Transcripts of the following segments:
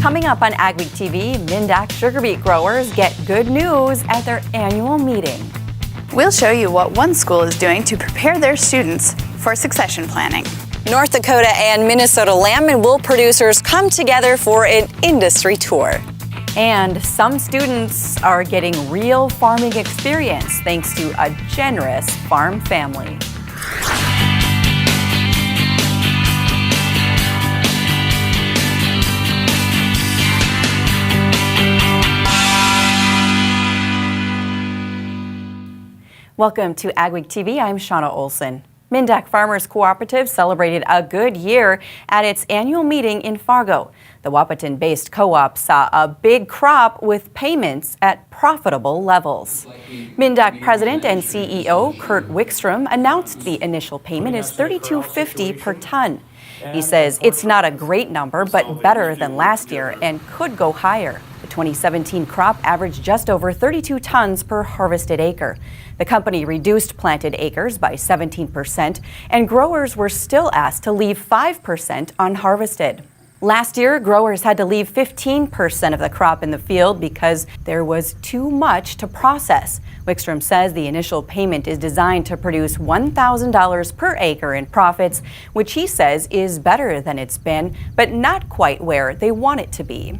Coming up on AgweekTV, minn-dak sugar beet growers get good news at their annual meeting. We'll show you what one school is doing to prepare their students for succession planning. North Dakota and Minnesota lamb and wool producers come together for an industry tour. And some students are getting real farming experience thanks to a generous farm family. Welcome to AgweekTV. I'm Shauna Olson. Minn-dak Farmers Cooperative celebrated a good year at its annual meeting in Fargo. The Wahpeton-based co-op saw a big crop with payments at profitable levels. Minn-dak President and CEO Kurt Wickstrom announced the initial payment is $32.50 per ton. He says it's not a great number, but better than last year and could go higher. The 2017 crop averaged just over 32 tons per harvested acre. The company reduced planted acres by 17%, and growers were still asked to leave 5% unharvested. Last year, growers had to leave 15% of the crop in the field because there was too much to process. Wickstrom says the initial payment is designed to produce $1,000 per acre in profits, which he says is better than it's been, but not quite where they want it to be.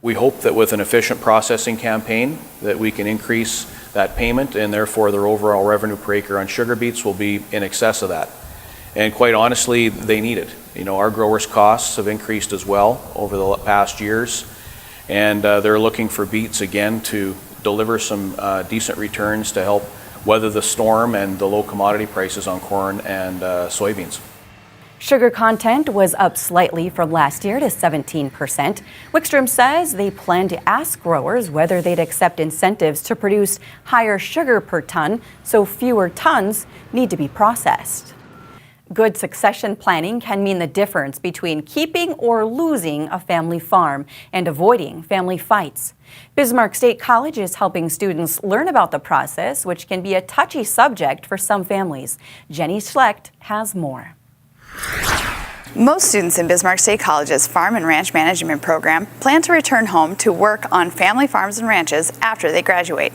We hope that with an efficient processing campaign that we can increase that payment, and therefore their overall revenue per acre on sugar beets will be in excess of that. And quite honestly, they need it. You know, our growers' costs have increased as well over the past years, and they're looking for beets again to deliver some decent returns to help weather the storm and the low commodity prices on corn and soybeans. Sugar content was up slightly from last year to 17%. Wickstrom says they plan to ask growers whether they'd accept incentives to produce higher sugar per ton, so fewer tons need to be processed. Good succession planning can mean the difference between keeping or losing a family farm and avoiding family fights. Bismarck State College is helping students learn about the process, which can be a touchy subject for some families. Jenny Schlecht has more. Most students in Bismarck State College's Farm and Ranch Management program plan to return home to work on family farms and ranches after they graduate.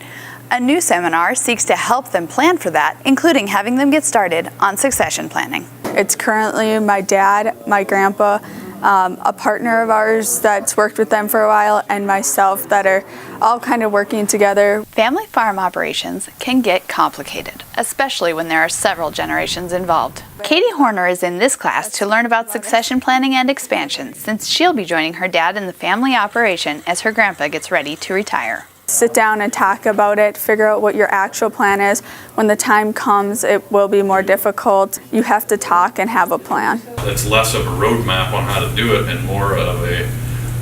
A new seminar seeks to help them plan for that, including having them get started on succession planning. It's currently my dad, my grandpa, a partner of ours that's worked with them for a while, and myself that are all kind of working together. Family farm operations can get complicated, especially when there are several generations involved. Katie Horner is in this class to learn about succession planning and expansion, since she'll be joining her dad in the family operation as her grandpa gets ready to retire. Sit down and talk about it, figure out what your actual plan is. When the time comes, it will be more difficult. You have to talk and have a plan. It's less of a roadmap on how to do it and more of a,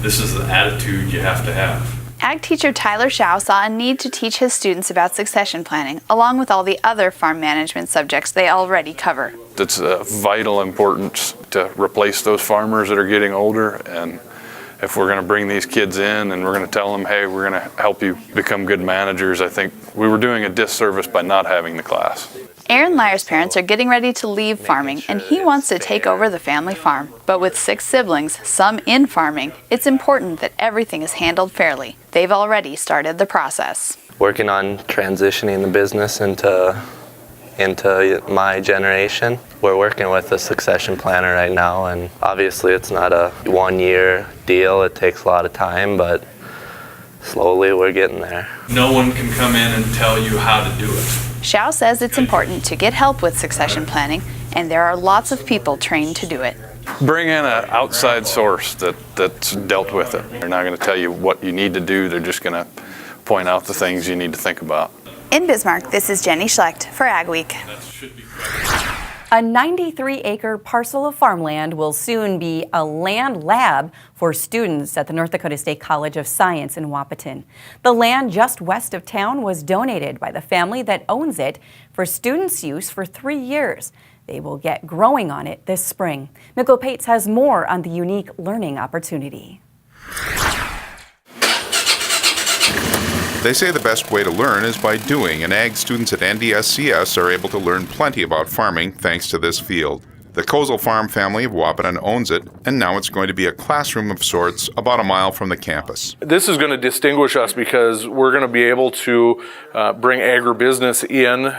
this is the attitude you have to have. Ag teacher Tyler Shaw saw a need to teach his students about succession planning, along with all the other farm management subjects they already cover. It's of vital importance to replace those farmers that are getting older, and if we're going to bring these kids in and we're going to tell them, hey, we're going to help you become good managers, I think we were doing a disservice by not having the class. Aaron Lyer's parents are getting ready to leave farming, and he wants to take over the family farm. But with 6 siblings, some in farming, it's important that everything is handled fairly. They've already started the process. Working on transitioning the business into my generation. We're working with a succession planner right now, and obviously it's not a one-year deal. It takes a lot of time, but slowly we're getting there. No one can come in and tell you how to do it. Shao says it's important to get help with succession planning, and there are lots of people trained to do it. Bring in an outside source that's dealt with it. They're not going to tell you what you need to do. They're just going to point out the things you need to think about. In Bismarck, this is Jenny Schlecht for Ag Week. A 93-acre parcel of farmland will soon be a land lab for students at the North Dakota State College of Science in Wahpeton. The land just west of town was donated by the family that owns it for students' use for 3 years. They will get growing on it this spring. Mikkel Pates has more on the unique learning opportunity. They say the best way to learn is by doing, and ag students at NDSCS are able to learn plenty about farming thanks to this field. The Kozel Farm family of Wahpeton owns it, and now it's going to be a classroom of sorts about a mile from the campus. This is going to distinguish us because we're going to be able to bring agribusiness in,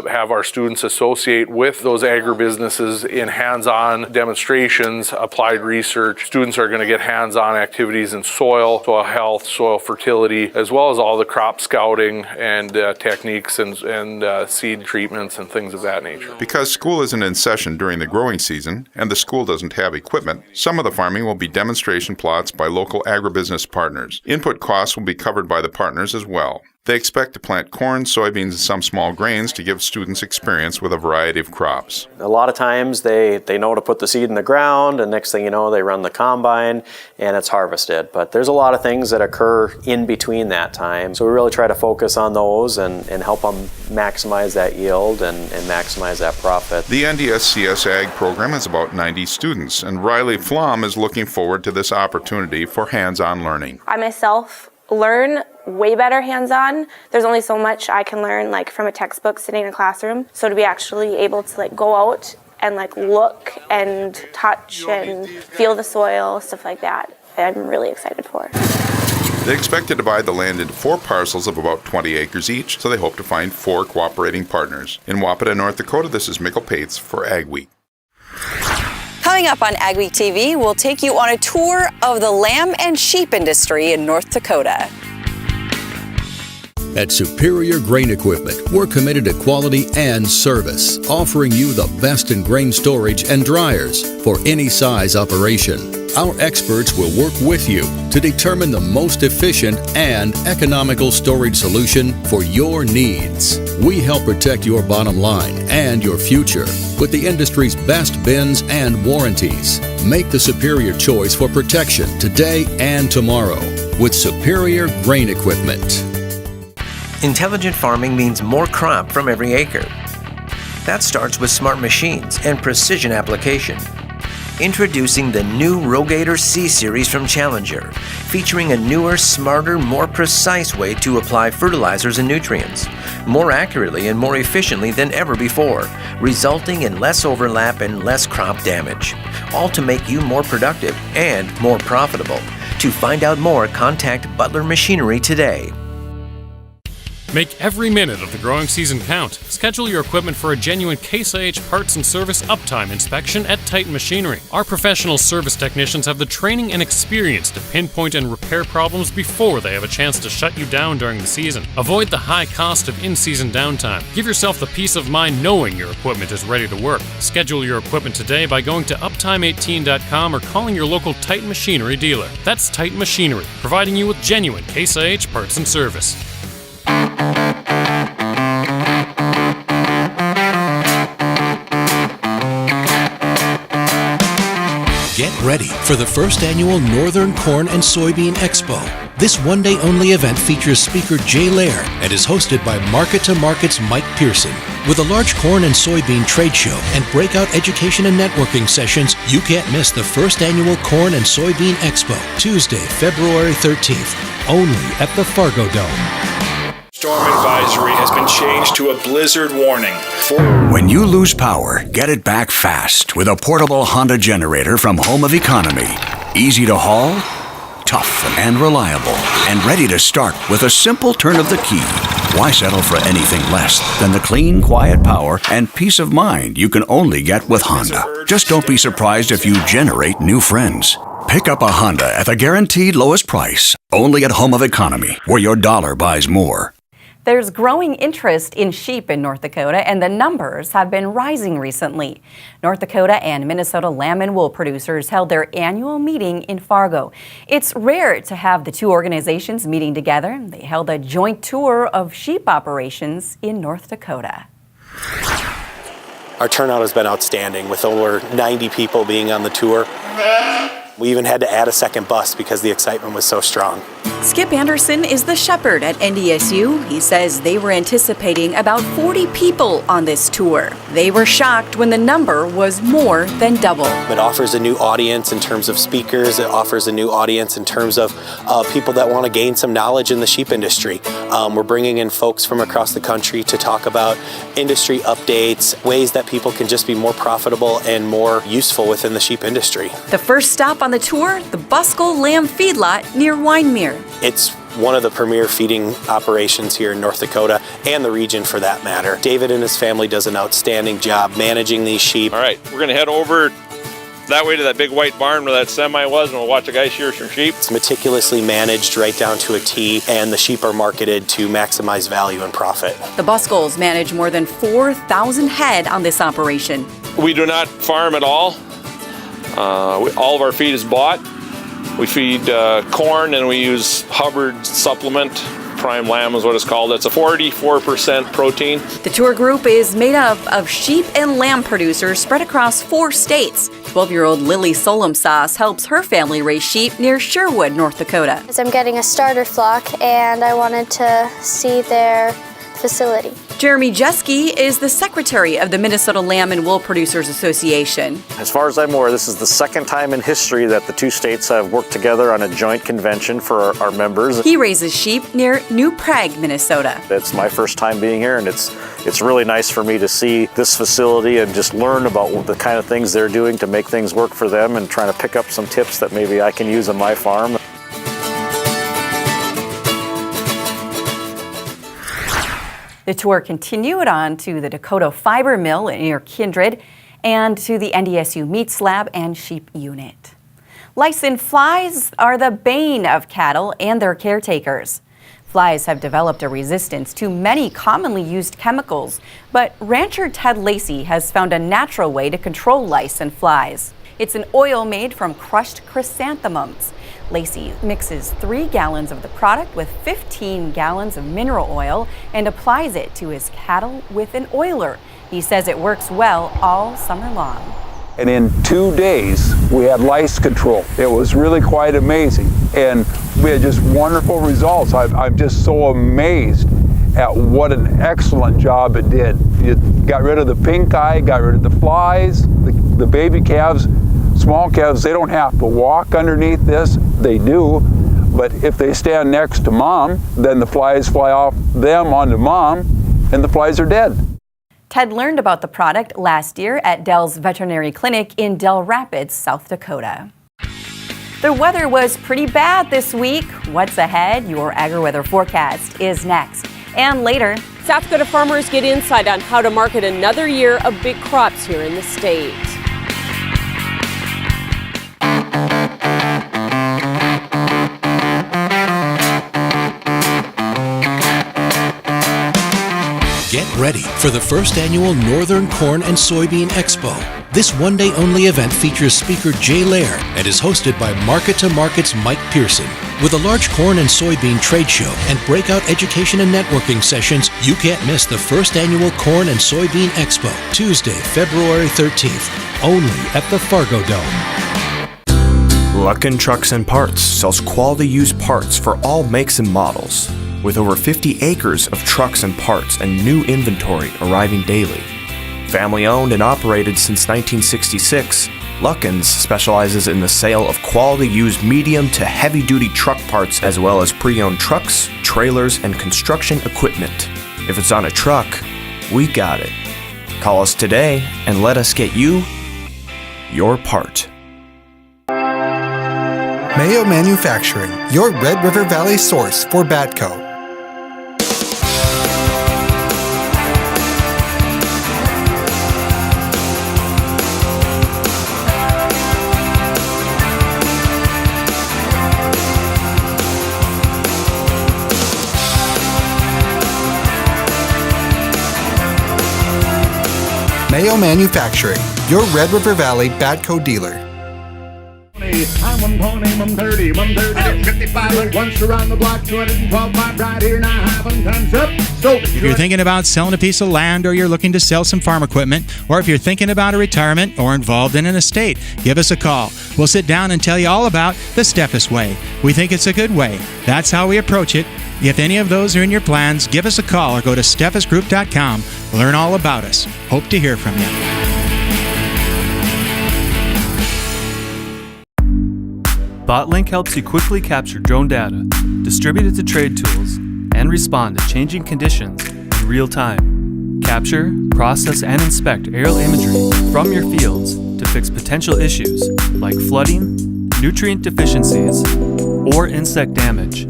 have our students associate with those agribusinesses in hands-on demonstrations, applied research. Students are going to get hands-on activities in soil health, soil fertility, as well as all the crop scouting and techniques and seed treatments and things of that nature. Because school isn't in session during the growing season and the school doesn't have equipment, some of the farming will be demonstration plots by local agribusiness partners. Input costs will be covered by the partners as well. They expect to plant corn, soybeans, and some small grains to give students experience with a variety of crops. A lot of times they know to put the seed in the ground, and next thing you know, they run the combine and it's harvested. But there's a lot of things that occur in between that time. So we really try to focus on those and help them maximize that yield and maximize that profit. The NDSCS Ag program has about 90 students, and Riley Flom is looking forward to this opportunity for hands-on learning. I myself learn way better hands-on. There's only so much I can learn from a textbook sitting in a classroom. So to be actually able to go out and look and touch and feel the soil, stuff like that, I'm really excited for. They expect to divide the land into 4 parcels of about 20 acres each, so they hope to find 4 cooperating partners. In Wahpeton, North Dakota, this is Mikkel Pates for Ag Week. Coming up on AgweekTV, we'll take you on a tour of the lamb and sheep industry in North Dakota. At Superior Grain Equipment, we're committed to quality and service, offering you the best in grain storage and dryers for any size operation. Our experts will work with you to determine the most efficient and economical storage solution for your needs. We help protect your bottom line and your future with the industry's best bins and warranties. Make the superior choice for protection today and tomorrow with Superior Grain Equipment. Intelligent farming means more crop from every acre. That starts with smart machines and precision application. Introducing the new Rogator C-Series from Challenger, featuring a newer, smarter, more precise way to apply fertilizers and nutrients, more accurately and more efficiently than ever before, resulting in less overlap and less crop damage, all to make you more productive and more profitable. To find out more, contact Butler Machinery today. Make every minute of the growing season count. Schedule your equipment for a genuine Case IH parts and service uptime inspection at Titan Machinery. Our professional service technicians have the training and experience to pinpoint and repair problems before they have a chance to shut you down during the season. Avoid the high cost of in-season downtime. Give yourself the peace of mind knowing your equipment is ready to work. Schedule your equipment today by going to uptime18.com or calling your local Titan Machinery dealer. That's Titan Machinery, providing you with genuine Case IH parts and service. Get ready for the first annual Northern Corn and Soybean Expo. This one-day-only event features speaker Jay Lair and is hosted by Market to Market's Mike Pearson. With a large corn and soybean trade show and breakout education and networking sessions, you can't miss the first annual Corn and Soybean Expo, Tuesday, February 13th, only at the Fargo Dome. Storm advisory has been changed to a blizzard warning. When you lose power, get it back fast with a portable Honda generator from Home of Economy. Easy to haul, tough and reliable, and ready to start with a simple turn of the key. Why settle for anything less than the clean, quiet power and peace of mind you can only get with Honda? Just don't be surprised if you generate new friends. Pick up a Honda at the guaranteed lowest price, only at Home of Economy, where your dollar buys more. There's growing interest in sheep in North Dakota, and the numbers have been rising recently. North Dakota and Minnesota lamb and wool producers held their annual meeting in Fargo. It's rare to have the two organizations meeting together. They held a joint tour of sheep operations in North Dakota. Our turnout has been outstanding, with over 90 people being on the tour. We even had to add a second bus because the excitement was so strong. Skip Anderson is the shepherd at NDSU. He says they were anticipating about 40 people on this tour. They were shocked when the number was more than double. It offers a new audience in terms of speakers. It offers a new audience in terms of people that want to gain some knowledge in the sheep industry. We're bringing in folks from across the country to talk about industry updates, ways that people can just be more profitable and more useful within the sheep industry. The first stop on the tour, the Buskell Lamb Feedlot near Winemere. It's one of the premier feeding operations here in North Dakota and the region for that matter. David and his family does an outstanding job managing these sheep. All right, we're going to head over that way to that big white barn where that semi was, and we'll watch a guy shear some sheep. It's meticulously managed right down to a T, and the sheep are marketed to maximize value and profit. The Buskells manage more than 4,000 head on this operation. We do not farm at all. All of our feed is bought. We feed corn, and we use Hubbard supplement. Prime lamb is what it's called. It's a 44% protein. The tour group is made up of sheep and lamb producers spread across 4 states. 12-year-old Lily Solomsas helps her family raise sheep near Sherwood, North Dakota. I'm getting a starter flock, and I wanted to see their facility. Jeremy Jeske is the secretary of the Minnesota Lamb and Wool Producers Association. As far as I'm aware, this is the second time in history that the 2 states have worked together on a joint convention for our members. He raises sheep near New Prague, Minnesota. It's my first time being here, and it's really nice for me to see this facility and just learn about the kind of things they're doing to make things work for them, and trying to pick up some tips that maybe I can use on my farm. The tour continued on to the Dakota Fiber Mill near Kindred and to the NDSU Meats Lab and Sheep Unit. Lice and flies are the bane of cattle and their caretakers. Flies have developed a resistance to many commonly used chemicals, but rancher Ted Lacey has found a natural way to control lice and flies. It's an oil made from crushed chrysanthemums. Lacey mixes 3 gallons of the product with 15 gallons of mineral oil and applies it to his cattle with an oiler. He says it works well all summer long. And in 2 days, we had lice control. It was really quite amazing. And we had just wonderful results. I'm just so amazed at what an excellent job it did. It got rid of the pink eye, got rid of the flies, the baby calves. Small calves, they don't have to walk underneath this. They do, but if they stand next to mom, then the flies fly off them onto mom, and the flies are dead. Ted learned about the product last year at Dell's Veterinary Clinic in Del Rapids, South Dakota. The weather was pretty bad this week. What's ahead? Your AgriWeather forecast is next. And later, South Dakota farmers get insight on how to market another year of big crops here in the state. Get ready for the first annual Northern Corn and Soybean Expo. This one-day-only event features speaker Jay Lair and is hosted by Market to Market's Mike Pearson. With a large corn and soybean trade show and breakout education and networking sessions, you can't miss the first annual Corn and Soybean Expo, Tuesday, February 13th, only at the Fargo Dome. Luckin Trucks and Parts sells quality used parts for all makes and models. With over 50 acres of trucks and parts and new inventory arriving daily. Family owned and operated since 1966, Luckin's specializes in the sale of quality used medium to heavy duty truck parts as well as pre-owned trucks, trailers, and construction equipment. If it's on a truck, we got it. Call us today and let us get you your part. Mayo Manufacturing, your Red River Valley source for Batco. Mayo Manufacturing, your Red River Valley Batco dealer. 30. I'm 120, 130, 130, 55. Once around the block, 212 right here now, having times up. If you're thinking about selling a piece of land, or you're looking to sell some farm equipment, or if you're thinking about a retirement or involved in an estate, give us a call. We'll sit down and tell you all about the Steffes way. We think it's a good way. That's how we approach it. If any of those are in your plans, give us a call or go to steffesgroup.com. Learn all about us. Hope to hear from you. BotLink helps you quickly capture drone data, distribute it to trade tools, and respond to changing conditions in real time. Capture, process, and inspect aerial imagery from your fields to fix potential issues like flooding, nutrient deficiencies, or insect damage.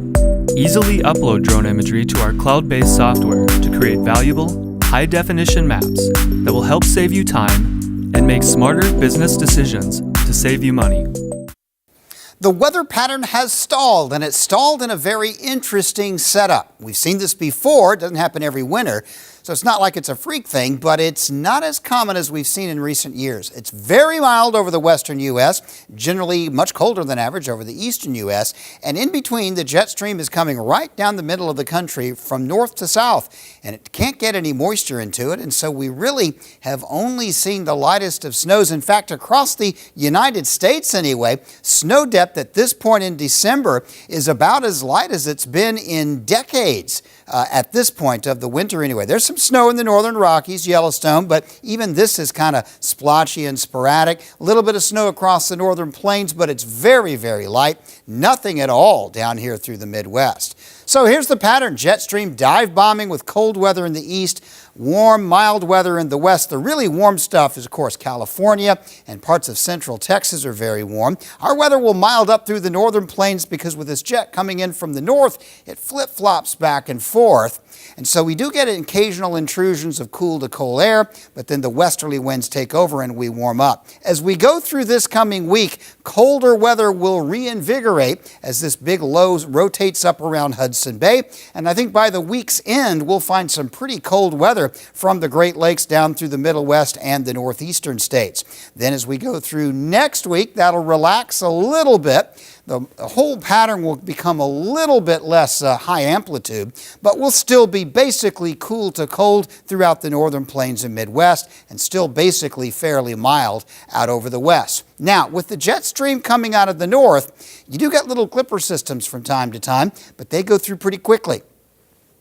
Easily upload drone imagery to our cloud-based software to create valuable, high-definition maps that will help save you time and make smarter business decisions to save you money. The weather pattern has stalled, and it's stalled in a very interesting setup. We've seen this before. It doesn't happen every winter, so it's not like it's a freak thing, but it's not as common as we've seen in recent years. It's very mild over the western U.S., generally much colder than average over the eastern U.S., and in between, the jet stream is coming right down the middle of the country from north to south, and it can't get any moisture into it, and so we really have only seen the lightest of snows. In fact, across the United States anyway, snow depth at this point in December is about as light as it's been in decades. At this point of the winter anyway. There's some snow in the northern Rockies, Yellowstone, but even this is kind of splotchy and sporadic. A little bit of snow across the northern plains, but it's very, very light. Nothing at all down here through the Midwest. So here's the pattern. Jet stream dive bombing with cold weather in the east, warm, mild weather in the west. The really warm stuff is, of course, California, and parts of central Texas are very warm. Our weather will mild up through the northern plains because with this jet coming in from the north, it flip-flops back and forth. And so we do get occasional intrusions of cool to cold air, but then the westerly winds take over and we warm up. As we go through this coming week, colder weather will reinvigorate as this big low rotates up around Hudson Bay. And I think by the week's end, we'll find some pretty cold weather from the Great Lakes down through the Middle West and the northeastern states. Then as we go through next week, that'll relax a little bit. The whole pattern will become a little bit less high amplitude, but will still be basically cool to cold throughout the northern plains and Midwest, and still basically fairly mild out over the west. Now, with the jet stream coming out of the north, you do get little clipper systems from time to time, but they go through pretty quickly.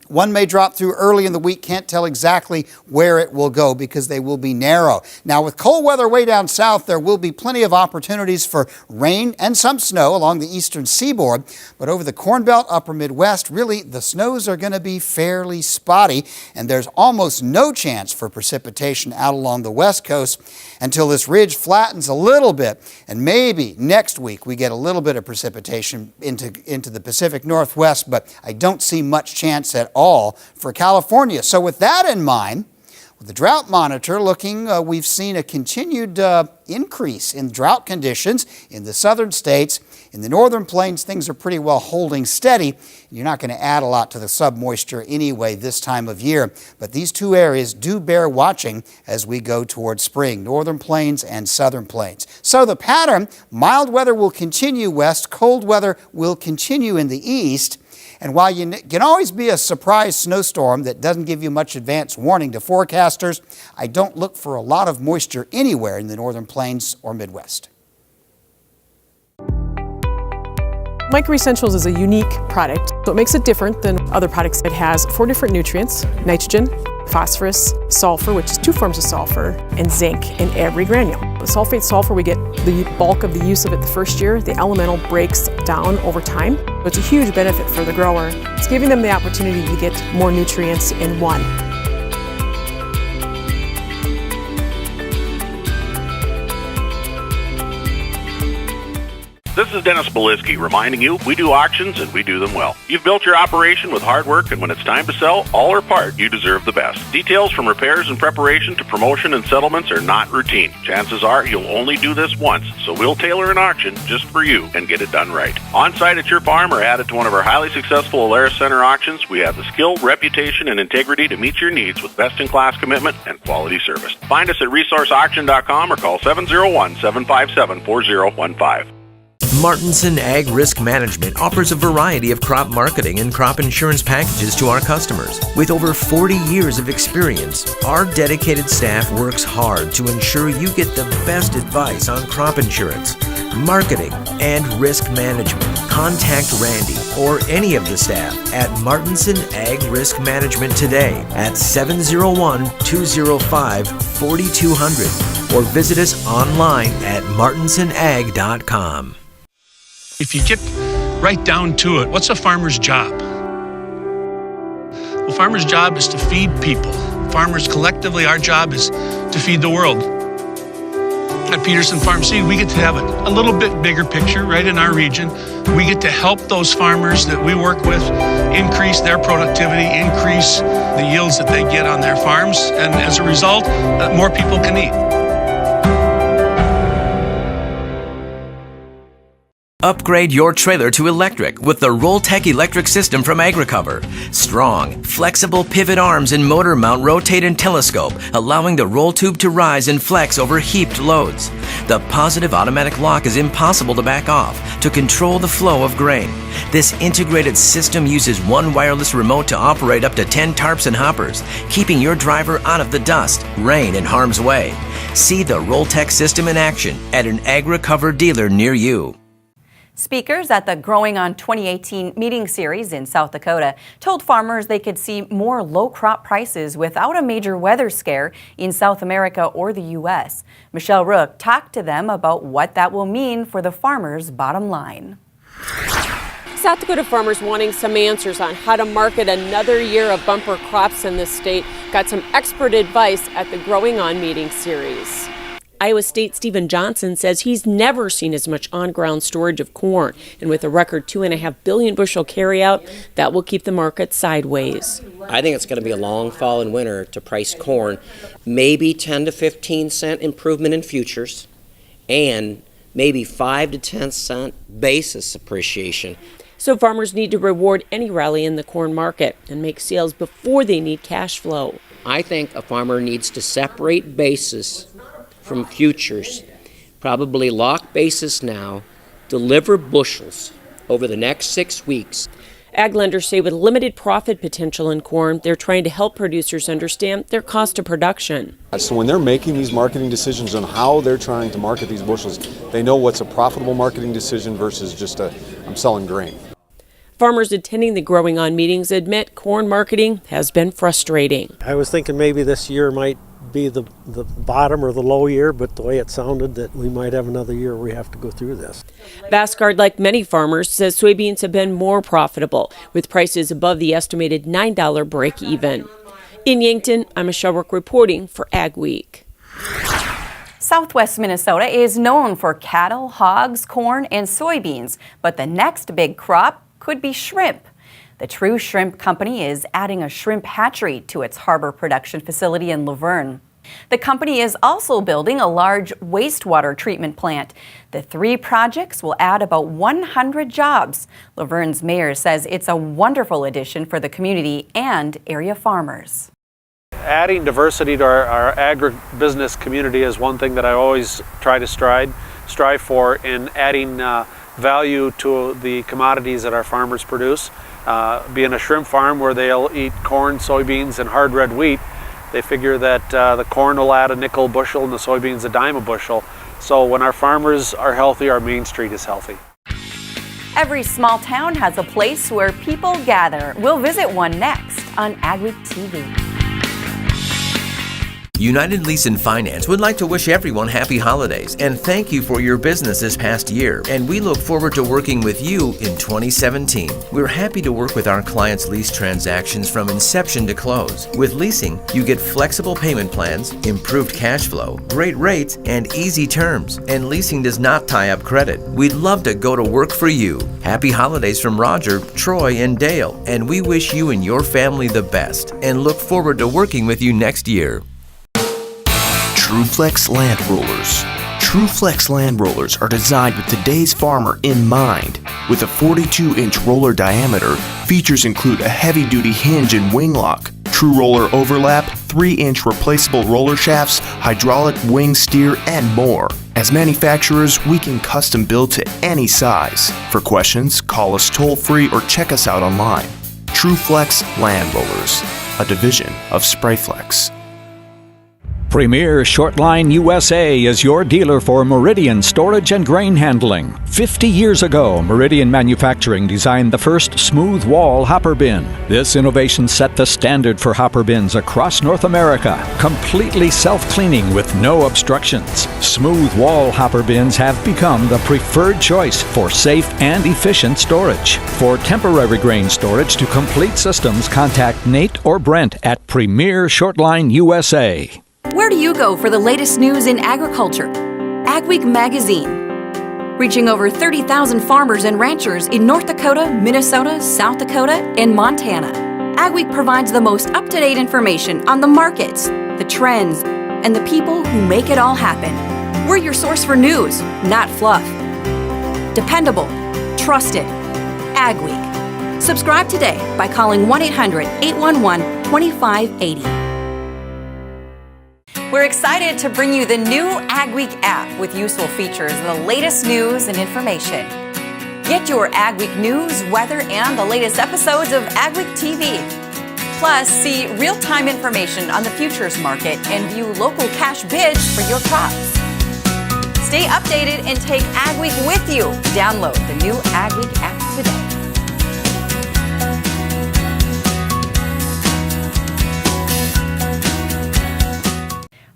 One may drop through early in the week, can't tell exactly where it will go because they will be narrow. Now, with cold weather way down south, there will be plenty of opportunities for rain and some snow along the eastern seaboard. But over the Corn Belt, upper Midwest, really, the snows are going to be fairly spotty, and there's almost no chance for precipitation out along the west coast until this ridge flattens a little bit, and maybe next week we get a little bit of precipitation into the Pacific Northwest, but I don't see much chance at all for California. So with that in mind, with the drought monitor looking, we've seen a continued increase in drought conditions in the southern states. In the northern plains, things are pretty well holding steady. You're not going to add a lot to the submoisture anyway this time of year, but these two areas do bear watching as we go towards spring, northern plains and southern plains. So the pattern, mild weather will continue west, cold weather will continue in the east. And while you can always be a surprise snowstorm that doesn't give you much advance warning to forecasters, I don't look for a lot of moisture anywhere in the northern plains or Midwest. Micro Essentials is a unique product. So it makes it different than other products. It has 4 different nutrients: nitrogen, phosphorus, sulfur, which is 2 forms of sulfur, and zinc in every granule. The sulfate sulfur, we get the bulk of the use of it the first year. The elemental breaks down over time. It's a huge benefit for the grower. It's giving them the opportunity to get more nutrients in one. This is Dennis Beliski reminding you we do auctions and we do them well. You've built your operation with hard work, and when it's time to sell, all or part, you deserve the best. Details from repairs and preparation to promotion and settlements are not routine. Chances are you'll only do this once, so we'll tailor an auction just for you and get it done right. On-site at your farm or added to one of our highly successful Alaris Center auctions, we have the skill, reputation, and integrity to meet your needs with best-in-class commitment and quality service. Find us at resourceauction.com or call 701-757-4015. Martinson Ag Risk Management offers a variety of crop marketing and crop insurance packages to our customers. With over 40 years of experience, our dedicated staff works hard to ensure you get the best advice on crop insurance, marketing, and risk management. Contact Randy or any of the staff at Martinson Ag Risk Management today at 701-205-4200 or visit us online at martinsonag.com. If you get right down to it, what's a farmer's job? Well, farmer's job is to feed people. Farmers collectively, our job is to feed the world. At Peterson Farm Seed, we get to have a little bit bigger picture right in our region. We get to help those farmers that we work with increase their productivity, increase the yields that they get on their farms, and as a result, more people can eat. Upgrade your trailer to electric with the Rolltech electric system from AgriCover. Strong, flexible pivot arms and motor mount rotate and telescope, allowing the roll tube to rise and flex over heaped loads. The positive automatic lock is impossible to back off to control the flow of grain. This integrated system uses one wireless remote to operate up to 10 tarps and hoppers, keeping your driver out of the dust, rain, and harm's way. See the Rolltech system in action at an AgriCover dealer near you. Speakers at the Growing On 2018 meeting series in South Dakota told farmers they could see more low crop prices without a major weather scare in South America or the U.S. Michelle Rook talked to them about what that will mean for the farmers' bottom line. South Dakota farmers wanting some answers on how to market another year of bumper crops in this state got some expert advice at the Growing On meeting series. Iowa State Stephen Johnson says he's never seen as much on-ground storage of corn, and with a record 2.5 billion bushel carryout, that will keep the market sideways. I think it's going to be a long fall and winter to price corn, maybe 10 to 15 cent improvement in futures, and maybe 5 to 10 cent basis appreciation. So farmers need to reward any rally in the corn market and make sales before they need cash flow. I think a farmer needs to separate basis from futures, probably lock basis now, deliver bushels over the next 6 weeks. Ag lenders say with limited profit potential in corn, they're trying to help producers understand their cost of production. So when they're making these marketing decisions on how they're trying to market these bushels, they know what's a profitable marketing decision versus just I'm selling grain. Farmers attending the Growing On meetings admit corn marketing has been frustrating. I was thinking maybe this year might be the bottom or the low year, but the way it sounded that we might have another year we have to go through this. Vasgard, like many farmers, says soybeans have been more profitable, with prices above the estimated $9 break even. In Yankton, I'm Michelle Rook reporting for Ag Week. Southwest Minnesota is known for cattle, hogs, corn, and soybeans, but the next big crop could be shrimp. The True Shrimp Company is adding a shrimp hatchery to its harbor production facility in Laverne. The company is also building a large wastewater treatment plant. The 3 projects will add about 100 jobs. Laverne's mayor says it's a wonderful addition for the community and area farmers. Adding diversity to our agribusiness community is one thing that I always try to strive for in adding value to the commodities that our farmers produce. Being a shrimp farm where they'll eat corn, soybeans, and hard red wheat, they figure that the corn will add a nickel a bushel and the soybeans a dime a bushel. So when our farmers are healthy, our Main Street is healthy. Every small town has a place where people gather. We'll visit one next on AgweekTV. United Lease and Finance would like to wish everyone happy holidays and thank you for your business this past year, and we look forward to working with you in 2017. We're happy to work with our clients' lease transactions from inception to close. With leasing, you get flexible payment plans, improved cash flow, great rates, and easy terms, and leasing does not tie up credit. We'd love to go to work for you. Happy holidays from Roger, Troy, and Dale, and we wish you and your family the best and look forward to working with you next year. TrueFlex Land Rollers. TrueFlex Land Rollers are designed with today's farmer in mind. With a 42-inch roller diameter, features include a heavy-duty hinge and wing lock, true roller overlap, 3-inch replaceable roller shafts, hydraulic wing steer, and more. As manufacturers, we can custom build to any size. For questions, call us toll-free or check us out online. TrueFlex Land Rollers, a division of Sprayflex. Premier Shortline USA is your dealer for Meridian storage and grain handling. 50 years ago, Meridian Manufacturing designed the first smooth wall hopper bin. This innovation set the standard for hopper bins across North America, completely self-cleaning with no obstructions. Smooth wall hopper bins have become the preferred choice for safe and efficient storage. For temporary grain storage to complete systems, contact Nate or Brent at Premier Shortline USA. Where do you go for the latest news in agriculture? Agweek Magazine. Reaching over 30,000 farmers and ranchers in North Dakota, Minnesota, South Dakota, and Montana. Agweek provides the most up-to-date information on the markets, the trends, and the people who make it all happen. We're your source for news, not fluff. Dependable, trusted. Agweek. Subscribe today by calling 1-800-811-2580. We're excited to bring you the new AgWeek app with useful features and the latest news and information. Get your AgWeek news, weather, and the latest episodes of AgweekTV. Plus, see real-time information on the futures market and view local cash bids for your crops. Stay updated and take AgWeek with you. Download the new AgWeek app today.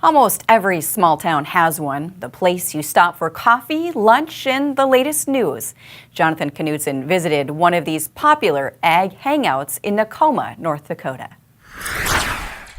Almost every small town has one, the place you stop for coffee, lunch, and the latest news. Jonathan Knudsen visited one of these popular ag hangouts in Tacoma, North Dakota.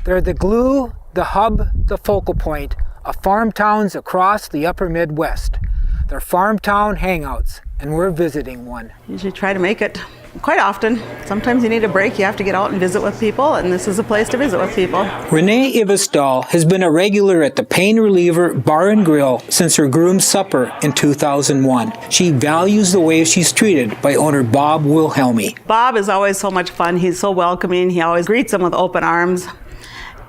They're the glue, the hub, the focal point of farm towns across the upper Midwest. They're farm town hangouts, and we're visiting one. Usually try to make it quite often. Sometimes you need a break, you have to get out and visit with people, and this is a place to visit with people. Renee Ivesdahl has been a regular at the Pain Reliever Bar and Grill since her groom's supper in 2001. She values the way she's treated by owner Bob Wilhelmy. Bob is always so much fun. He's so welcoming. He always greets them with open arms.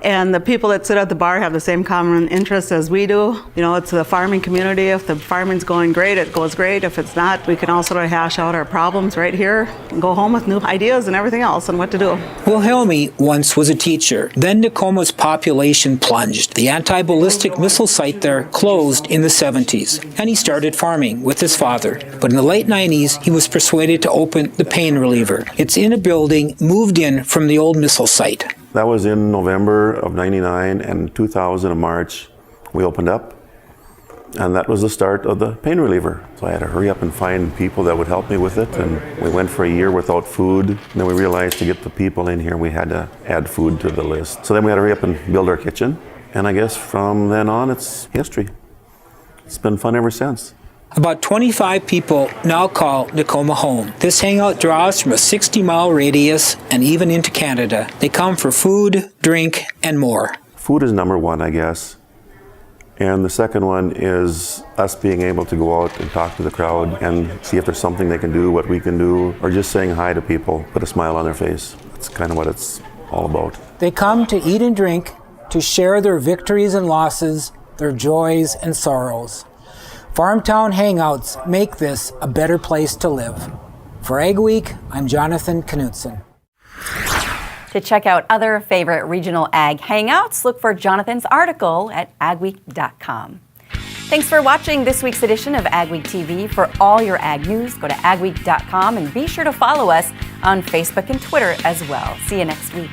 And the people that sit at the bar have the same common interests as we do. You know, it's the farming community. If the farming's going great, it goes great. If it's not, we can all sort of hash out our problems right here and go home with new ideas and everything else and what to do. Wilhelmy once was a teacher. Then Tacoma's population plunged. The anti-ballistic missile site there closed in the 70s, and he started farming with his father. But in the late 90s, he was persuaded to open the Pain Reliever. It's in a building moved in from the old missile site. That was in November of '99, and 2000 of March, we opened up, and that was the start of the Pain Reliever. So I had to hurry up and find people that would help me with it, and we went for a year without food. And then we realized to get the people in here, we had to add food to the list. So then we had to hurry up and build our kitchen, and I guess from then on, it's history. It's been fun ever since. About 25 people now call Tacoma home. This hangout draws from a 60-mile radius and even into Canada. They come for food, drink, and more. Food is number one, I guess. And the second one is us being able to go out and talk to the crowd and see if there's something they can do, what we can do, or just saying hi to people, put a smile on their face. That's kind of what it's all about. They come to eat and drink, to share their victories and losses, their joys and sorrows. Farmtown hangouts make this a better place to live. For AgWeek, I'm Jonathan Knudsen. To check out other favorite regional ag hangouts, look for Jonathan's article at agweek.com. Thanks for watching this week's edition of AgweekTV. For all your ag news, go to agweek.com and be sure to follow us on Facebook and Twitter as well. See you next week.